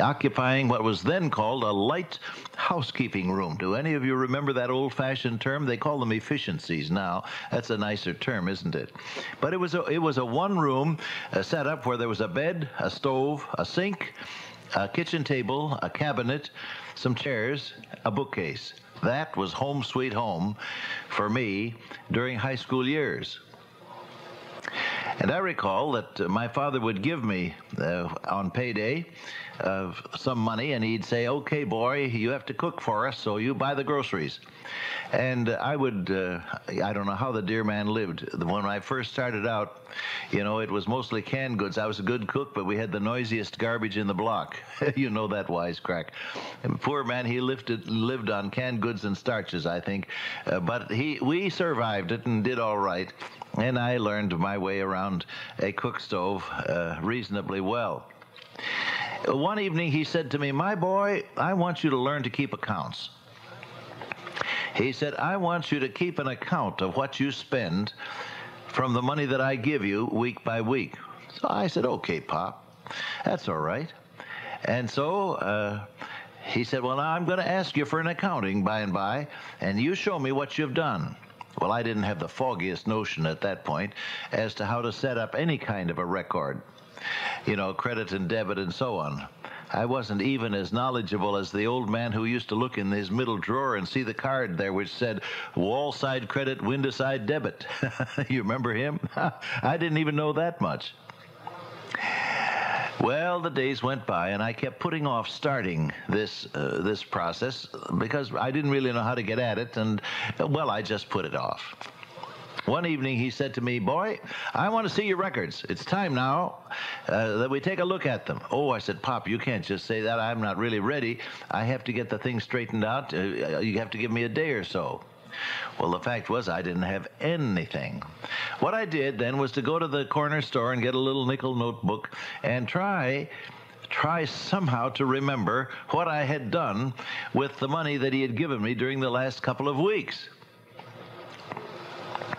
occupying what was then called a light housekeeping room. Do any of you remember that old-fashioned term? They call them efficiencies now. That's a nicer term, isn't it? But it was a one-room setup where there was a bed, a stove, a sink, a kitchen table, a cabinet, some chairs, a bookcase. That was home sweet home for me during high school years. And I recall that my father would give me, on payday, some money, and he'd say, "Okay, boy, you have to cook for us, so you buy the groceries." And I would, I don't know how the dear man lived. When I first started out, you know, it was mostly canned goods. I was a good cook, but we had the noisiest garbage in the block. You know that wisecrack. And poor man, he lived on canned goods and starches, I think. But we survived it and did all right. And I learned my way around a cook stove reasonably well. One evening he said to me, "My boy, I want you to learn to keep accounts." He said, "I want you to keep an account of what you spend from the money that I give you week by week." So I said, "Okay, Pop, that's all right." And so he said, "Well, now I'm going to ask you for an accounting by and by, and you show me what you've done." Well, I didn't have the foggiest notion at that point as to how to set up any kind of a record, you know, credit and debit and so on. I wasn't even as knowledgeable as the old man who used to look in his middle drawer and see the card there which said wall side credit, window side debit. You remember him? I didn't even know that much. Well, the days went by, and I kept putting off starting this process because I didn't really know how to get at it, and, well, I just put it off. One evening he said to me, "Boy, I want to see your records. It's time now that we take a look at them." "Oh," I said, "Pop, you can't just say that. I'm not really ready. I have to get the thing straightened out. You have to give me a day or so." Well, the fact was I didn't have anything. What I did then was to go to the corner store and get a little nickel notebook and try somehow to remember what I had done with the money that he had given me during the last couple of weeks.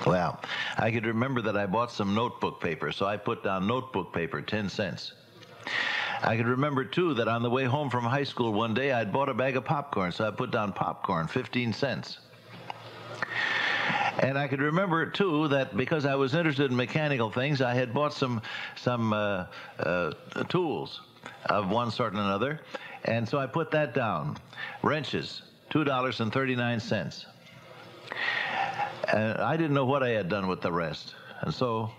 Well, I could remember that I bought some notebook paper, so I put down notebook paper, 10 cents. I could remember, too, that on the way home from high school one day, I'd bought a bag of popcorn, so I put down popcorn, 15 cents. And I could remember, too, that because I was interested in mechanical things, I had bought some tools of one sort and another, and so I put that down. Wrenches, $2.39. And I didn't know what I had done with the rest, and so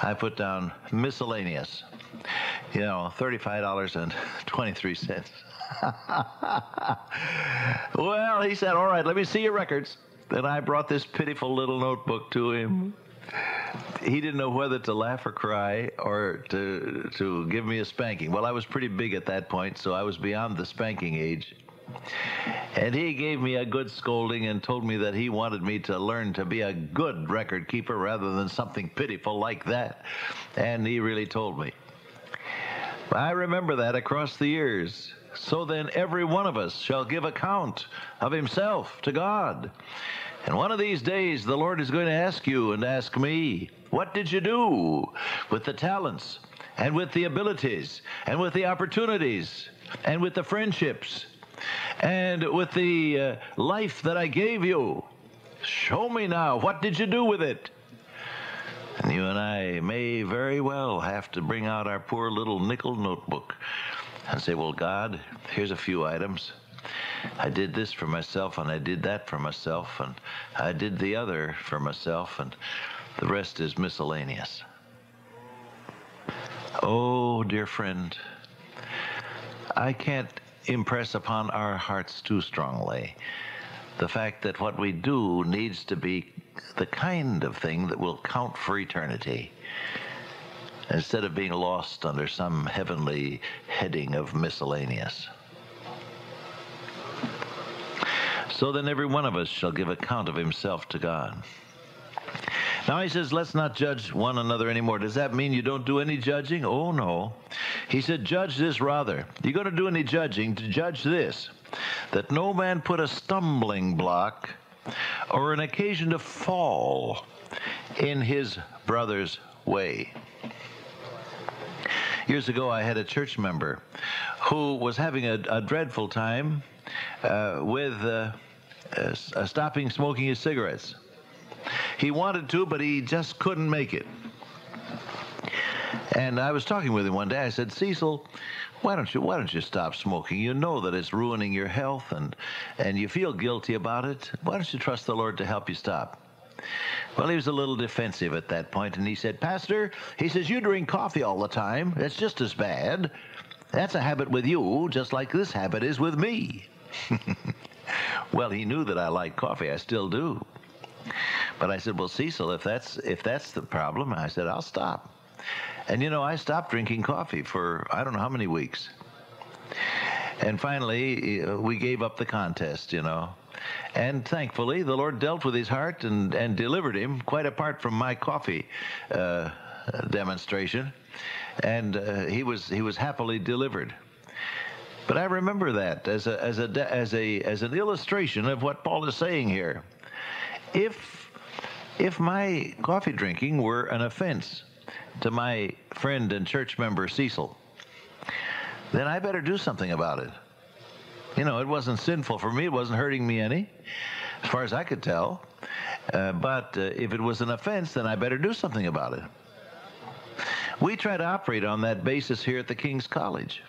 I put down miscellaneous, you know, $35.23. Well, he said, "All right, let me see your records." Then I brought this pitiful little notebook to him. He didn't know whether to laugh or cry or to give me a spanking. Well, I was pretty big at that point, so I was beyond the spanking age. And he gave me a good scolding and told me that he wanted me to learn to be a good record keeper rather than something pitiful like that. And he really told me. I remember that across the years. So then every one of us shall give account of himself to God. And one of these days the Lord is going to ask you and ask me, what did you do with the talents and with the abilities and with the opportunities and with the friendships and with the life that I gave you? Show me now, what did you do with it? And you and I may very well have to bring out our poor little nickel notebook and say, "Well, God, here's a few items. I did this for myself, and I did that for myself, and I did the other for myself, and the rest is miscellaneous." Oh, dear friend, I can't impress upon our hearts too strongly the fact that what we do needs to be the kind of thing that will count for eternity, instead of being lost under some heavenly heading of miscellaneous. So then every one of us shall give account of himself to God. Now he says, let's not judge one another anymore. Does that mean you don't do any judging? Oh, no. He said, judge this rather. You're going to do any judging, to judge this, that no man put a stumbling block or an occasion to fall in his brother's way. Years ago, I had a church member who was having a dreadful time with stopping smoking his cigarettes. He wanted to, but he just couldn't make it. And I was talking with him one day. I said, Cecil, why don't you stop smoking? You know that it's ruining your health, and you feel guilty about it. Why don't you trust the Lord to help you stop? Well, he was a little defensive at that point, and he said, Pastor, he says, you drink coffee all the time. That's just as bad. That's a habit with you, just like this habit is with me. Well, he knew that I like coffee. I still do. But I said, well, Cecil, if that's the problem, I said, I'll stop. And, I stopped drinking coffee for I don't know how many weeks. And finally, we gave up the contest, And thankfully, the Lord dealt with his heart and delivered him, quite apart from my coffee demonstration. And he was happily delivered. But I remember that as an illustration of what Paul is saying here. If my coffee drinking were an offense to my friend and church member Cecil, then I better do something about it. It wasn't sinful for me. It wasn't hurting me any, as far as I could tell. But if it was an offense, then I better do something about it. We try to operate on that basis here at the King's College.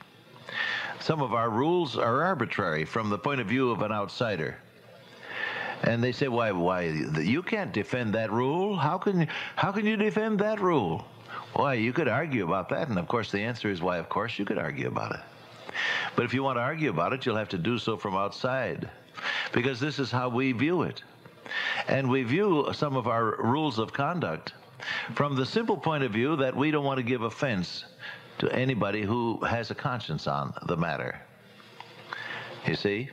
Some of our rules are arbitrary from the point of view of an outsider. And they say, why, you can't defend that rule? How can you defend that rule? Why, you could argue about that. And of course, the answer is, why, of course, you could argue about it. But if you want to argue about it, you'll have to do so from outside, because this is how we view it. And we view some of our rules of conduct from the simple point of view that we don't want to give offense to anybody who has a conscience on the matter. You see?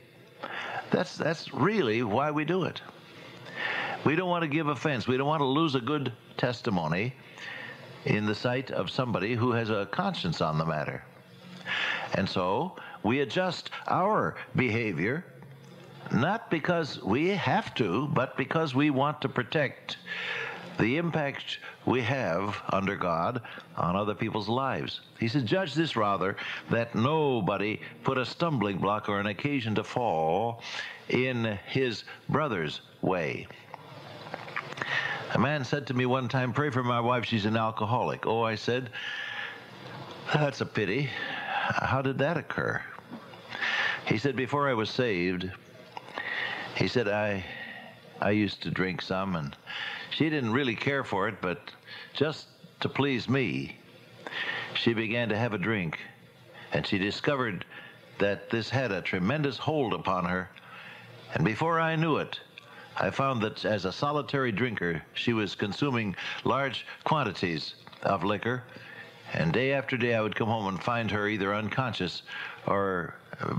That's really why we do it. We don't want to give offense. We don't want to lose a good testimony in the sight of somebody who has a conscience on the matter. And so we adjust our behavior, not because we have to, but because we want to protect the impact we have under God on other people's lives. He says, judge this rather, that nobody put a stumbling block or an occasion to fall in his brother's way. A man said to me one time, pray for my wife, she's an alcoholic. Oh, I said, that's a pity. How did that occur? He said, before I was saved, he said, I used to drink some, and she didn't really care for it, but just to please me, she began to have a drink, and she discovered that this had a tremendous hold upon her, and before I knew it, I found that as a solitary drinker, she was consuming large quantities of liquor, and day after day I would come home and find her either unconscious or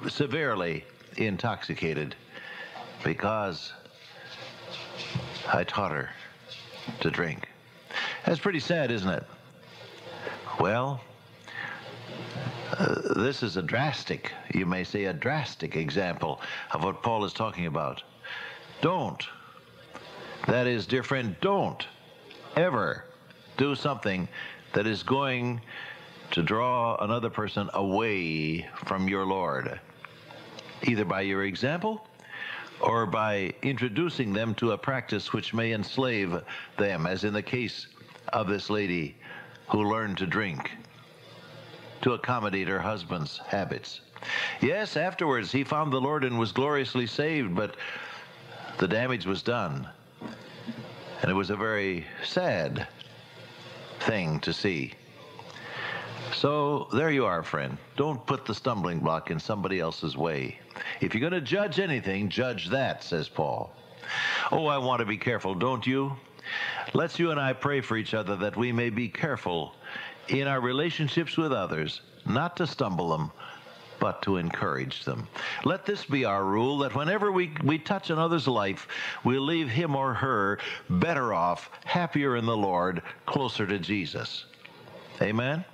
severely intoxicated, because I taught her to drink. That's pretty sad, isn't it? Well, this is a drastic, you may say, a drastic example of what Paul is talking about. Don't. That is, dear friend, don't ever do something that is going to draw another person away from your Lord, either by your example or by introducing them to a practice which may enslave them, as in the case of this lady who learned to drink to accommodate her husband's habits. Yes, afterwards he found the Lord and was gloriously saved, but the damage was done. And it was a very sad thing to see. So there you are, friend. Don't put the stumbling block in somebody else's way. If you're going to judge anything, judge that, says Paul. Oh, I want to be careful, don't you? Let's you and I pray for each other that we may be careful in our relationships with others, not to stumble them, but to encourage them. Let this be our rule, that whenever we touch another's life, we'll leave him or her better off, happier in the Lord, closer to Jesus. Amen?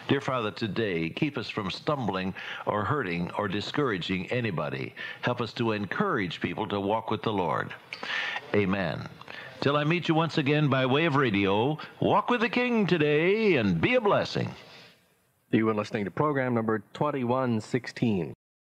Dear Father, today, keep us from stumbling or hurting or discouraging anybody. Help us to encourage people to walk with the Lord. Amen. Till I meet you once again by way of radio, walk with the King today and be a blessing. You were listening to program number 2116.